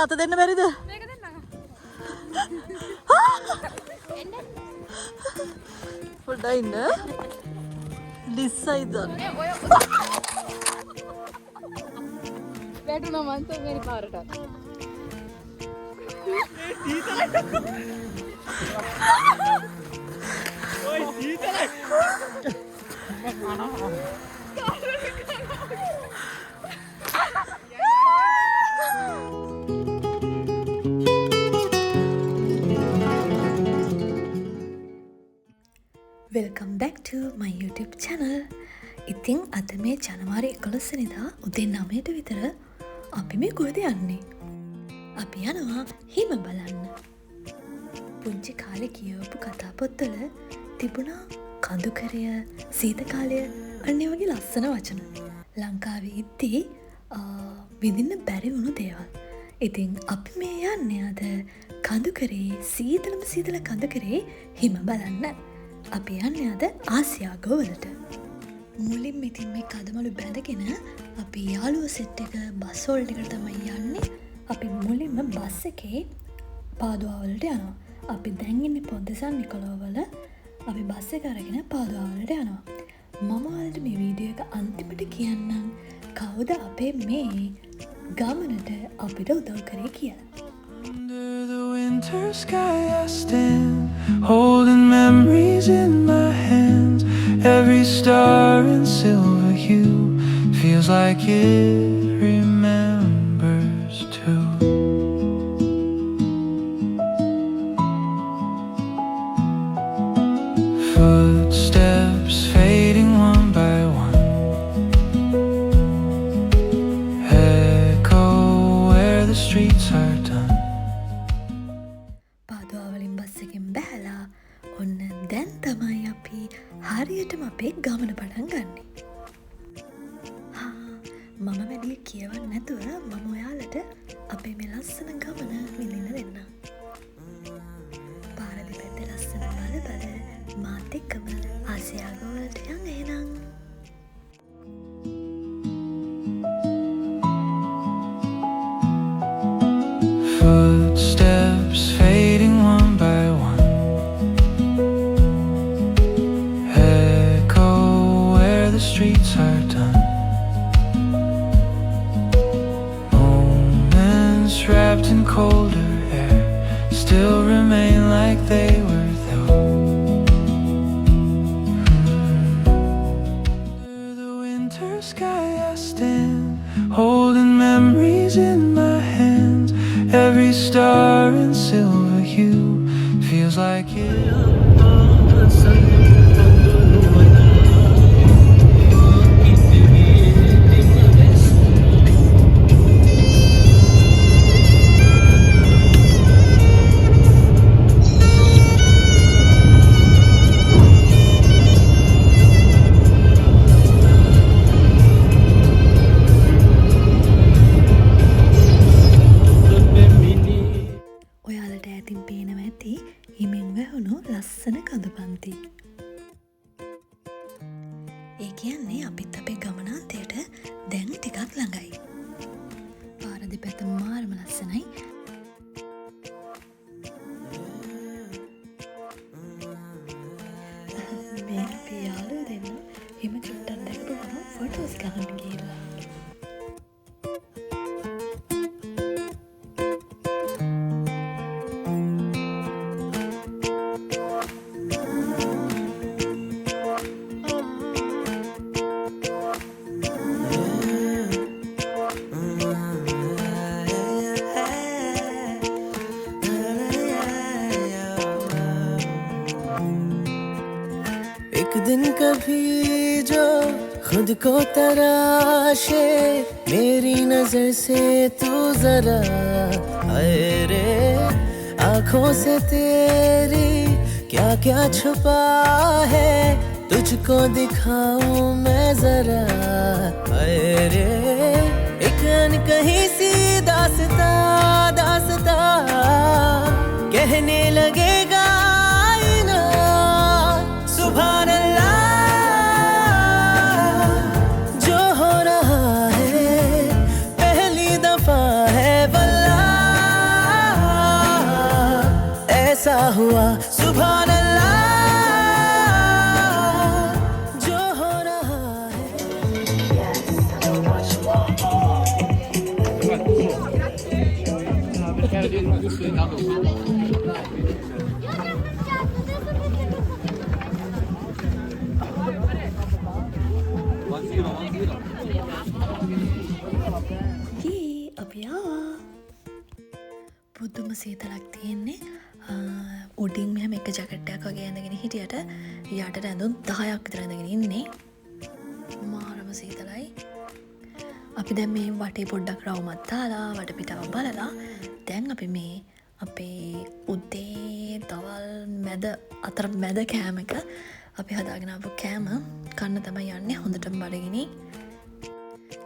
අත දෙන්න බැරිද? මේක දෙන්නම්. පොඩ්ඩක් ඉන්න. ලිස්සයි දන්න. ඔය වැටුණා මං තුන්වෙනි පාරට. ඔය සීතලයි. Welcome back to my YouTube channel. ඉතින් අද මේ ජනවාරි 11 වෙනිදා උදේ 9ට විතර අපි මේ කොහෙද යන්නේ? අපි යනවා හිම බලන්න. පුංචි කාලේ කියවපු කතා පොත්වල තිබුණා කඳුකරය, සීත කාලය, අන්න ඒ වගේ ලස්සන වචන. ලංකාවේ ඉද්දී විඳින්න බැරි වුණු දේවල්. ඉතින් අපි මේ යන්නේ අද කඳුකරේ සීතලම සීතල කඳුකරේ හිම බලන්න. අපි යන්නේ අද ආසියාගෝ වලට. මුලින්ම ඉතින් මේ කදමලු බැඳගෙන අපි යාළුවෝ සෙට් එක බස් හෝල්ඩ් එකට තමයි යන්නේ. අපි මුලින්ම බස් එකේ පාදුවා වලට යනවා. අපි දැන් ඉන්නේ පොද්දසන් නිකොලෝ වල. අපි බස් එක අරගෙන පාදුවා වලට යනවා. මම ඔයාලට මේ වීඩියෝ එක අන්තිමට කියන්නම් කවුද අපේ මේ ගමනට අපිට උදව් කරේ කියලා. Under the winter sky I stand, holding memories in my hands. Every star in silver hue feels like it remembers too. Footsteps fading one by one, echo where the streets are done. පාදුවාවලින් bus එකෙන් බැහැලා ඔන්න දැන් තමයි අපි හරියටම අපේ ගමන පටන් ගන්නෙ. මම වැඩිය කියවන්න නැතුව මම ඔයාලට අපේ මේ ලස්සන ගමන විඳින්න දෙන්නම්. පාර දෙපැත්තේ ලස්සන බල බල මාත් එක්කම ආසියාගෝ වලට යන්න එහෙනම්. Footsteps fading one by one, echo where the streets are done. Moments wrapped in colder air still remain like they were though. Under the winter sky I stand, holding memories in my hands. Every star in silver hue feels like it. ඔයාලට ඇතින් පේනව ඇති හිමෙන් වැහුණු ලස්සන කඳු පන්ති. ඒ කියන්නේ අපිත් අපේ ගමනාන්තයට දැන් ටිකක් ළඟයි. පාර දෙපැත්ත මාරම ලස්සනයි. මේ අපේ යාළුවෝ දෙන්න හිම චුට්ටක් දැකපු ගමන් ෆොටෝස් ගන්න ගිහිල්ලා. एक दिन कभी जो खुद को तराशे मेरी नजर से तू जरा आए रे आंखों से तेरी क्या क्या छुपा है तुझको दिखाऊं मैं जरा आए रे एक अनकही सी दास्तां दास्तां कहने लगेगा आईना सुभान अल्लाह जो हो रहा है पहली दफा है वल्लाह हुआ सुभान अल्लाह जो हो रहा है අපි ආවා. පුදුම සීතලක් තියෙන්නේ. උඩින් මෙහෙම එක ජැකට් එකක් වගේ ඇඳගෙන හිටියට යටට ඇඳුම් 10ක් විතර ඇඳගෙන ඉන්නේ. මාරම සීතලයි. අපි දැන් මේ වටේ පොඩ්ඩක් රවුමක් දාලා වටපිටාව බලලා දැන් අපි මේ අපේ උදේ දවල් මැද අතර මැද කෑම එක අපි හදාගෙන ආපු කෑම කන්න තමයි යන්නේ. හොඳටම බඩගිනි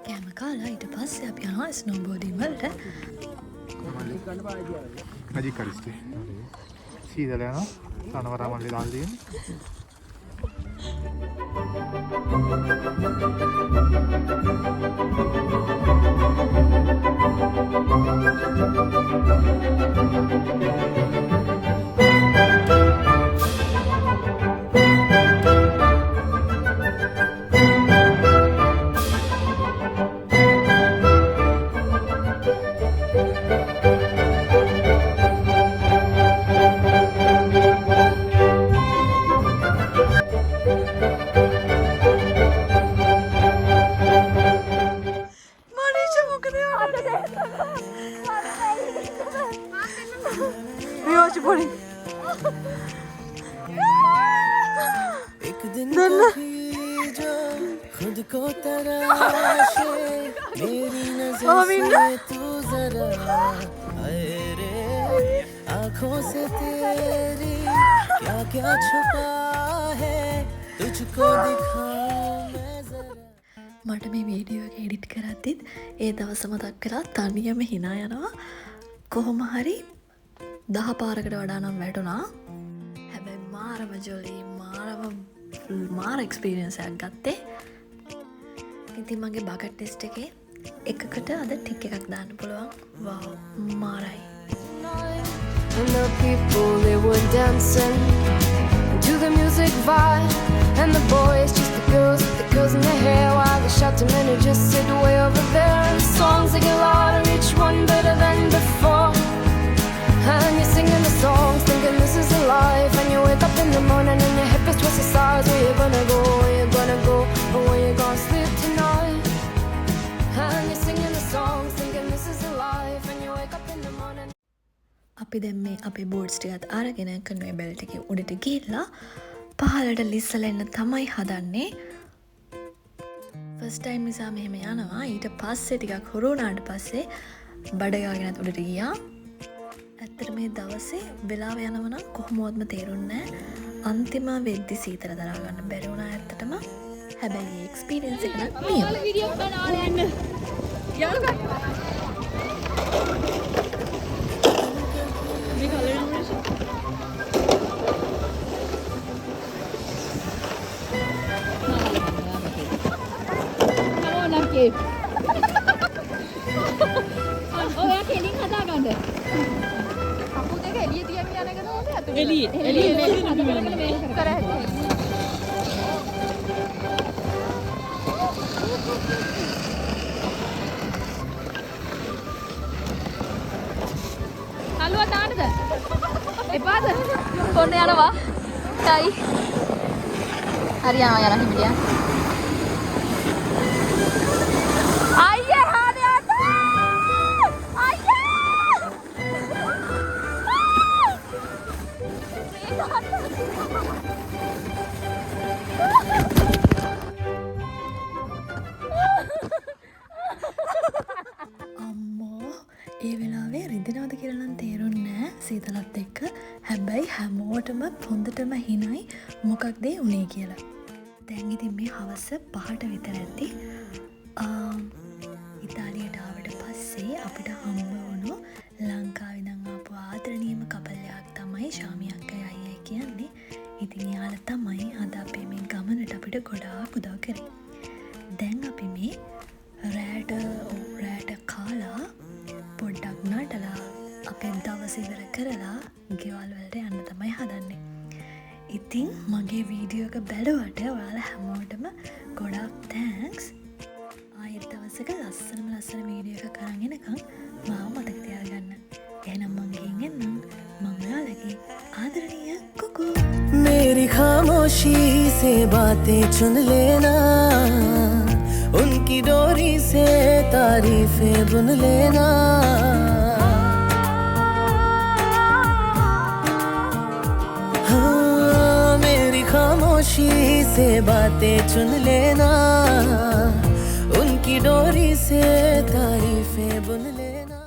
කෑම කාලා ඊට පස්සේ අපි යනවා ස්නෝබෝඩින් වලට. මැජික් කරිස්ටේ සීදල යනවා තනවරා මල්ලේ දාලා තියෙන්නේ. एक दिन कभी जो खुद को तराशे मेरी नजर से तू जरा आए रे आँखों से तेरी क्या क्या छुपा है तुझको दिखाऊं मैं जरा. මට මේ වීඩියෝ එක එඩිට් කරද්දිත් ඒ දවස මතක් කරලා තනියම hina යනවා. කොහොම හරි 10 පාරකට වඩා නම් වැටුණා. හැබැයි මාරම ජොලි මාර එක්ස්පීරියන්ස් එකක් ගත්තේ. ඉතින් මගේ බකට් ලිස්ට් එකේ එකකට අද ටික් එකක් දාන්න පුළුවන්. වව් මාරයි. And the people, they were dancing to the music vibe. And the boys, just the girls in their hair, while the shouting men who just sit way over there. And the songs, they get louder, each one better than before. And you're singing the songs, thinking this is a life. And you wake up in the morning and your hip is twisted sides. Where you gonna go, where you gonna go, or where you gonna sleep tonight. And you're singing the songs, thinking this is a life. And you wake up in the morning. අපි දැන් මේ අපේ boards ටිකත් අරගෙන කන්වේ belt එකේ උඩට ගිහිල්ලා පහළට ලිස්සලා එන්න තමයි හදන්නේ. ෆස්ට් ටයිම් නිසා මෙහෙම යනවා. ඊට පස්සේ ටිකක් හුරු වුණාට පස්සේ බඩ ගාගෙන උඩට ගියා. ඇත්තට මේ දවසේ වෙලාව යනවා නම් කොහොමවත්ම තේරුන්නේ නැහැ. අන්තිම වෙද්දි සීතල දරා ගන්න බැරි වුණා ඇත්තටම. හැබැයි මේ එක්ස්පීරියන්ස් එක නම් නියම. වීඩියෝ කරනවා යන්න. යාළුවා. මේ කලර් නෝනකේ. ඔයා කෙලින් හදා ගන්න. කපු දෙක එළිය තියන්න යන එක නෝද? එළිය මේ කර හැටි. හලුව දාන්නද? එපාද? කොන්න යනවා. ටයි. හරි යනවා හිමියා. අයියේ හාදයට. අයියේ. අම්මෝ ඒ වෙලාවේ රිදෙනවද කියලා නම් තේරුන්නේ නැහැ සීතලත් එක්ක. හැබැයි හැමෝටම හොඳටම හිනයි මොකක්ද ඒ උනේ කියලා. දැන් ඉතින් මේ හවස 5ට විතර ඇති. ඉතාලියට ආවට පස්සේ අපිට හම්බ වුණු ලංකාවේ ඉඳන් ආපු ආදරණීයම කපල් එකක් තමයි ශාමි අක්කයි අයියයි කියන්නේ. ඉතින් යාළුවා තමයි අද අපේ මේ ගමනට අපිට ගොඩාක් උදව් කරේ. දැන් අපි මේ රෑට කාලා පොඩ්ඩක් නටලා අපෙන් දවස ඉවර කරලා ගෙවල් වලට යන්න තමයි හදන්නේ. ඉතින් මගේ වීඩියෝ එක බැලුවට ඔයාලා හැමෝටම ගොඩක් තෑන්ක්ස්. ආයෙත් දවසක ලස්සන වීඩියෝ එකක් අරන් එනකම් මාව මතක තියාගන්න. එහෙනම් මං ගිහින් එන්නම්. මං ඔයාලගේ ආදරණීය කුකු. मेरी खामोशी से बातें चुन लेना, उनकी डोरी से तारीफें बुन लेना. हाँ, मेरी खामोशी से बातें चुन लेना, उनकी डोरी से तारीफें बुन लेना.